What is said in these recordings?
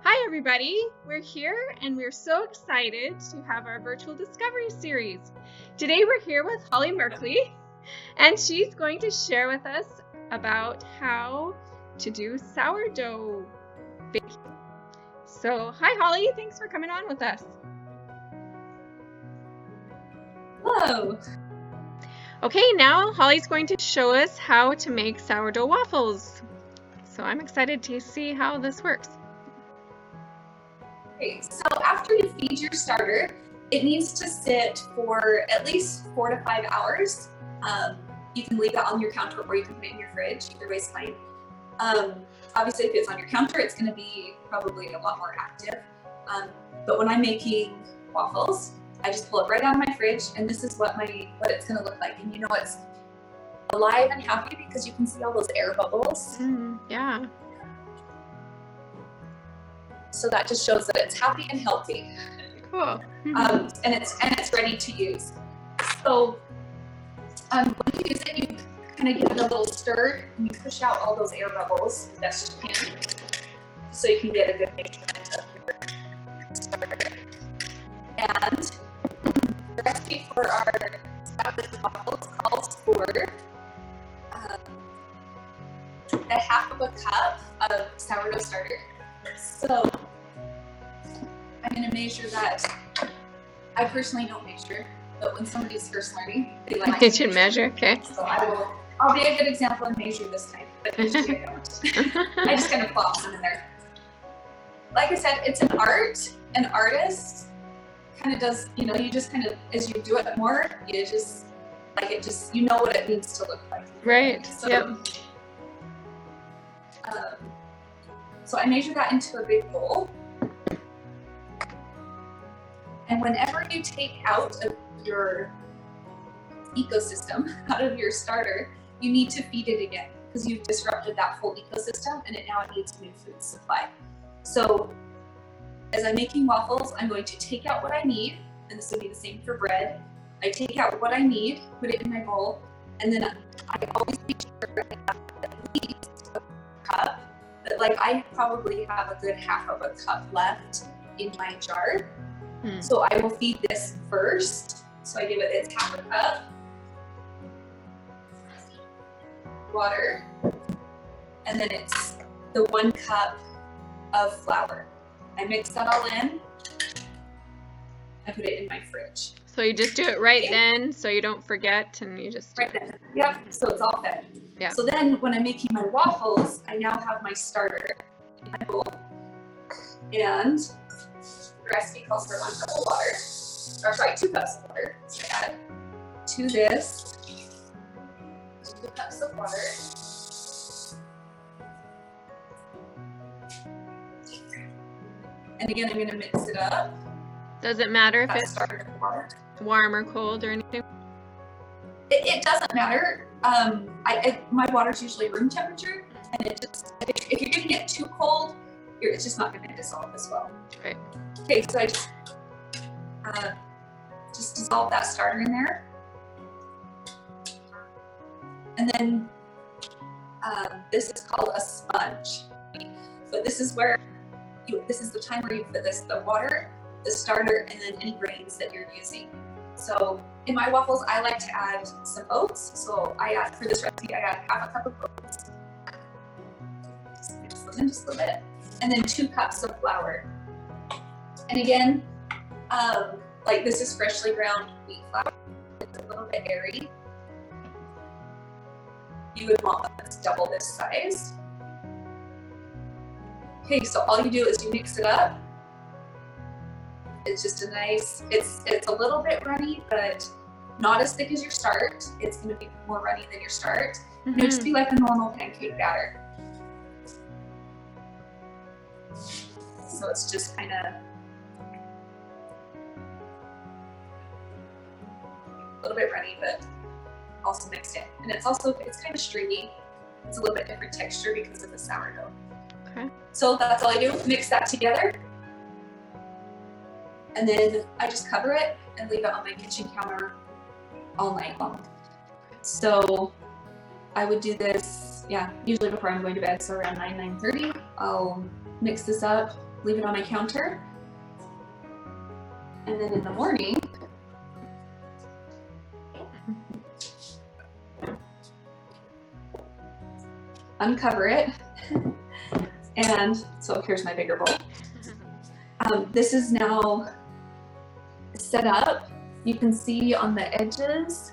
Hi everybody, we're here and we're so excited to have our virtual discovery series. Today we're here with Holly Merkley and she's going to share with us about how to do sourdough baking. So hi Holly, thanks for coming on with us. Hello. Okay, now Holly's going to show us how to make sourdough waffles. So I'm excited to see how this works. Okay, so after you feed your starter, it needs to sit for at least 4 to 5 hours. You can leave it on your counter or you can put it in your fridge, either way is fine. Obviously, if it's on your counter, it's going to be probably a lot more active. But when I'm making waffles, I just pull it right out of my fridge, and this is what it's going to look like. And you know it's alive and happy because you can see all those air bubbles. Yeah. So that just shows that it's happy and healthy. Cool. And it's ready to use. So when you use it, you kind of give it a little stir and you push out all those air bubbles as best you can, so you can get a good measurement of your starter. And the recipe for our sourdough waffles calls for a half of a cup of sourdough starter. So I'm going to measure that. I personally don't measure, but when somebody's first learning, they like It should measure, okay. So I'll be a good example and measure this time, but usually I don't. I just kind of plop them in there. Like I said, it's an art. An artist kind of does, you just kind of, as you do it more, you just, you know what it needs to look like. Right, So, yep. So I measure that into a big bowl. And whenever you take out of your ecosystem, out of your starter, you need to feed it again because you've disrupted that whole ecosystem and now it needs new food supply. So as I'm making waffles, I'm going to take out what I need, and this will be the same for bread. I take out what I need, put it in my bowl, and then I always make sure I have at least a cup. But I probably have a good half of a cup left in my jar. So I will feed this first. So I give it its half a cup water, and then it's the 1 cup of flour. I mix that all in. I put it in my fridge. So you just do it right then, so you don't forget, and you just right then. Yep. So it's all fed. Yeah. So then, when I'm making my waffles, I now have my starter in my bowl, and the recipe calls for 1 cup of water, or sorry, 2 cups of water. So I add to this 2 cups of water. And again, I'm going to mix it up. Does it matter if it's water. warm or cold or anything? It doesn't matter. My water's usually room temperature, and it just, if you're getting it too cold, it's just not going to dissolve as well. Right. Okay, so I just dissolve that starter in there. And then this is called a sponge. But this is where this is the time where you put the water, the starter, and then any grains that you're using. So in my waffles, I like to add some oats. So for this recipe, I add half a cup of oats. Just mix them in just a little bit. And then 2 cups of flour. And again, this is freshly ground wheat flour. It's a little bit airy. You would want one that's double this size. Okay, so all you do is you mix it up. It's just a nice, it's a little bit runny, but not as thick as your start. It's going to be more runny than your start. And it'll just be like a normal pancake batter. So it's just kind of a little bit runny, but also mixed in. And it's kind of stringy. It's a little bit different texture because of the sourdough. Okay. So that's all I do, mix that together. And then I just cover it and leave it on my kitchen counter all night long. So I would do this, usually before I'm going to bed, so around 9:30, I'll mix this up, leave it on my counter. And then in the morning, uncover it. And so here's my bigger bowl. This is now set up. You can see on the edges,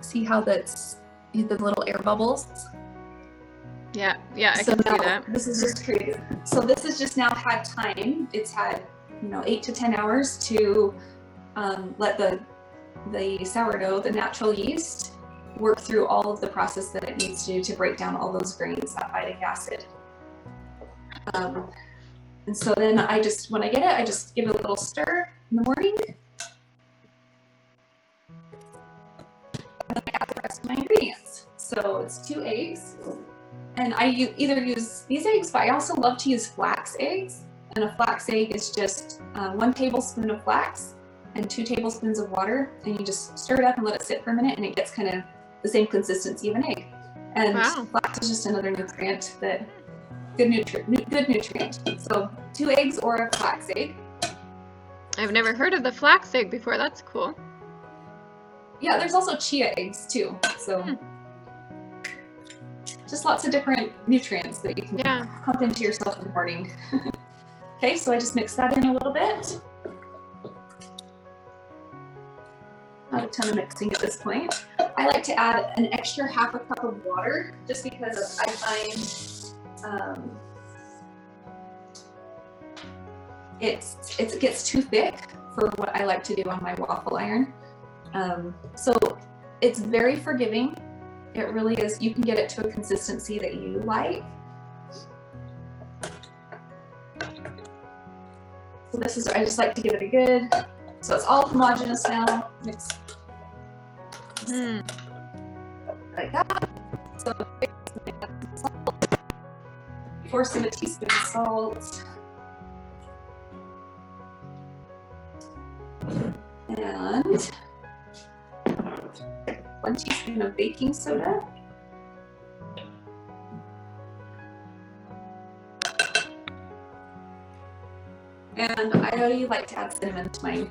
see how that's the little air bubbles. Yeah, I can see that. This is just crazy. So this has just now had time. It's had 8 to 10 hours to let the sourdough, the natural yeast, work through all of the process that it needs to do to break down all those grains, that phytic acid. And so then when I get it, I just give it a little stir in the morning. And then I add the rest of my ingredients. So it's 2 eggs. And I either use these eggs, but I also love to use flax eggs. And a flax egg is just 1 tablespoon of flax and 2 tablespoons of water. And you just stir it up and let it sit for a minute, and it gets kind of the same consistency of an egg. And flax is just another nutrient that good nutrient. So 2 eggs or a flax egg. I've never heard of the flax egg before. That's cool. Yeah, there's also chia eggs too. So just lots of different nutrients that you can pump into yourself in the morning. Okay, so I just mix that in a little bit. Not a ton of mixing at this point. I like to add an extra ½ cup of water just because I find it gets too thick for what I like to do on my waffle iron. So it's very forgiving. It really is. You can get it to a consistency that you like. So this is, I just like to give it a good, so it's all homogeneous now. Mix like that. So 1/4 of a teaspoon of salt. And 1 teaspoon of baking soda. And I really like to add cinnamon to mine.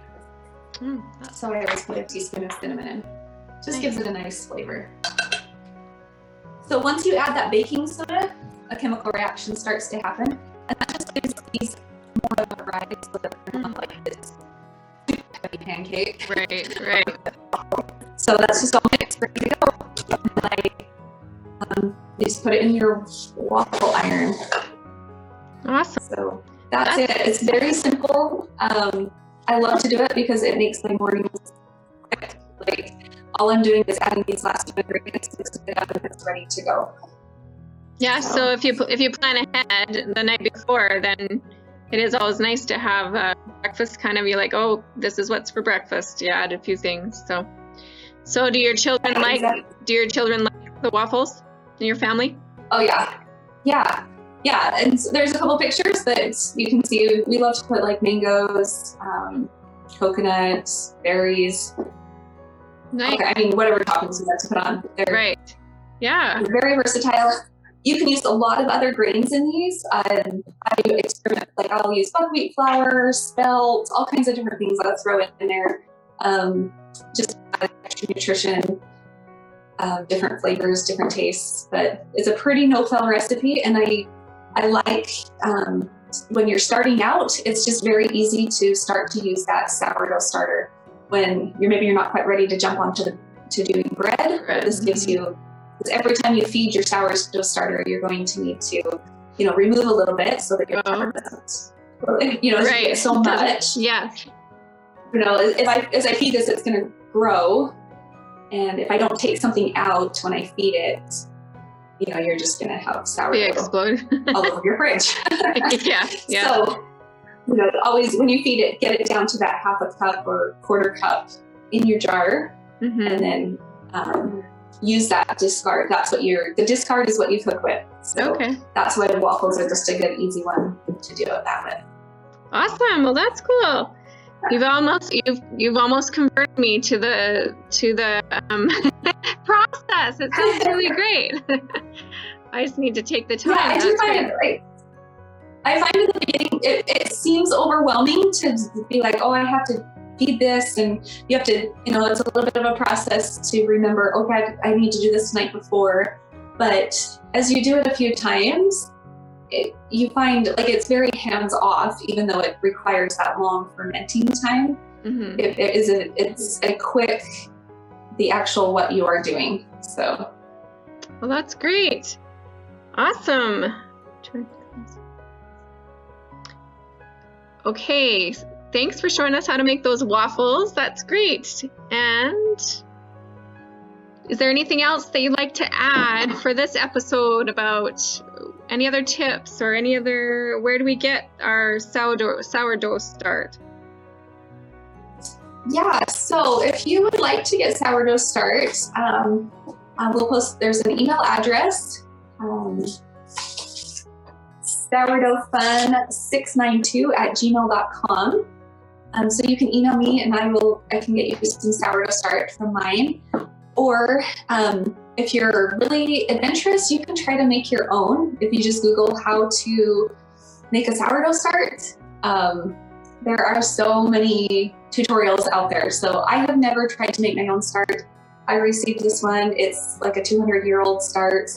So I always put a teaspoon of cinnamon in. Just gives it a nice flavor. So once you add that baking soda, a chemical reaction starts to happen. And that just gives these more of a rise so that they're not like this heavy pancake. Right. So that's just all mixed, ready to go. And you just put it in your waffle iron. Awesome. So that's it. It's very simple. I love to do it because it makes my mornings quick. Like, all I'm doing is adding these last 2 ingredients, mixing it up, and it's ready to go. Yeah. So if you plan ahead the night before, then it is always nice to have breakfast. Kind of, you're like, oh, this is what's for breakfast. You add a few things. So do your children like the waffles in your family? Oh yeah. And so there's a couple pictures that you can see. We love to put like mangoes, coconuts, berries. Nice. Okay, I mean, whatever toppings you like to put on. They're very versatile. You can use a lot of other grains in these. I experiment, like I'll use buckwheat flour, spelt, all kinds of different things I'll throw in there. Just extra nutrition, different flavors, different tastes. But it's a pretty no-fail recipe, and I like when you're starting out, it's just very easy to start to use that sourdough starter when you're not quite ready to jump onto to doing bread. This gives you, because every time you feed your sourdough starter, you're going to need to, remove a little bit so that your flour doesn't, get so much. Yeah. As I feed this, it's going to grow, and if I don't take something out when I feed it, you're just going to have sourdough explode all over your fridge. Yeah. So, always when you feed it, get it down to that ½ cup or 1/4 cup in your jar, and then use that discard. The discard is what you cook with. So that's why the waffles are just a good, easy one to do it that with. Awesome. Well, that's cool. You've almost converted me to the process. It sounds really great. I just need to take the time. Yeah, I do find it I find in the beginning, it seems overwhelming to be like, oh, I have to feed this, and you have to, it's a little bit of a process to remember, okay, I need to do this the night before. But as you do it a few times, you find like it's very hands off, even though it requires that long fermenting time. Mm-hmm. It's a quick, the actual what you are doing. So. Well, that's great. Awesome. Okay, thanks for showing us how to make those waffles. That's great. And is there anything else that you'd like to add for this episode about any other tips or any other, where do we get our sourdough start? Yeah, so if you would like to get sourdough start, we'll post, there's an email address, sourdoughfun692@gmail.com. So you can email me and I can get you some sourdough start from mine. Or if you're really adventurous, you can try to make your own. If you just Google how to make a sourdough start, there are so many tutorials out there. So I have never tried to make my own start. I received this one. It's like a 200-year-old start.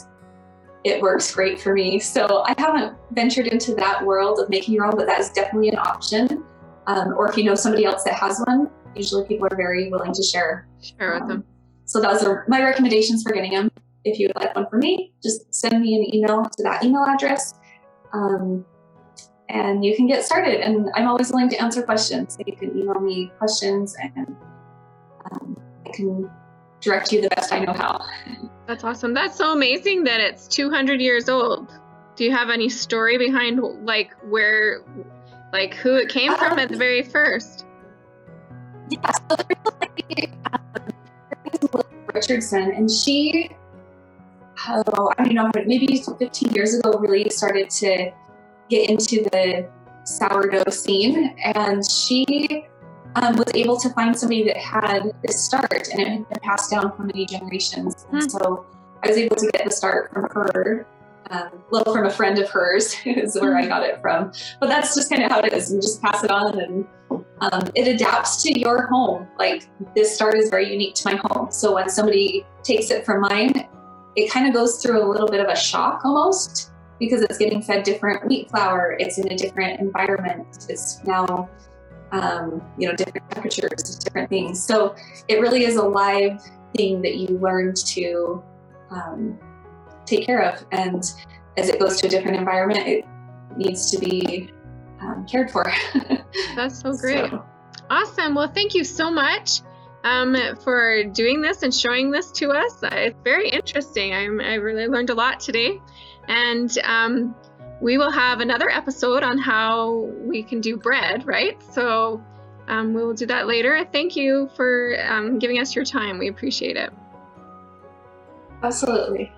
It works great for me. So I haven't ventured into that world of making your own, but that is definitely an option. Or if you know somebody else that has one, usually people are very willing to share with them. So those are my recommendations for getting them. If you would like one from me, just send me an email to that email address, and you can get started. And I'm always willing to answer questions. So you can email me questions, and I can direct you the best I know how. That's awesome. That's so amazing that it's 200 years old. Do you have any story behind who it came from at the very first? Yeah, so there's Richardson, and she, maybe 15 years ago, really started to get into the sourdough scene, and she was able to find somebody that had this start, and it had been passed down for many generations. And so I was able to get the start from her, from a friend of hers is where I got it from. But that's just kind of how it is. You just pass it on, and it adapts to your home. Like, this start is very unique to my home. So when somebody takes it from mine, it kind of goes through a little bit of a shock almost, because it's getting fed different wheat flour. It's in a different environment. It's now, different temperatures, different things. So it really is a live thing that you learned to take care of. And as it goes to a different environment, it needs to be cared for. That's so great. Awesome. Well, thank you so much for doing this and showing this to us. It's very interesting. I really learned a lot today. And we will have another episode on how we can do bread, right? So we will do that later. Thank you for giving us your time. We appreciate it. Absolutely.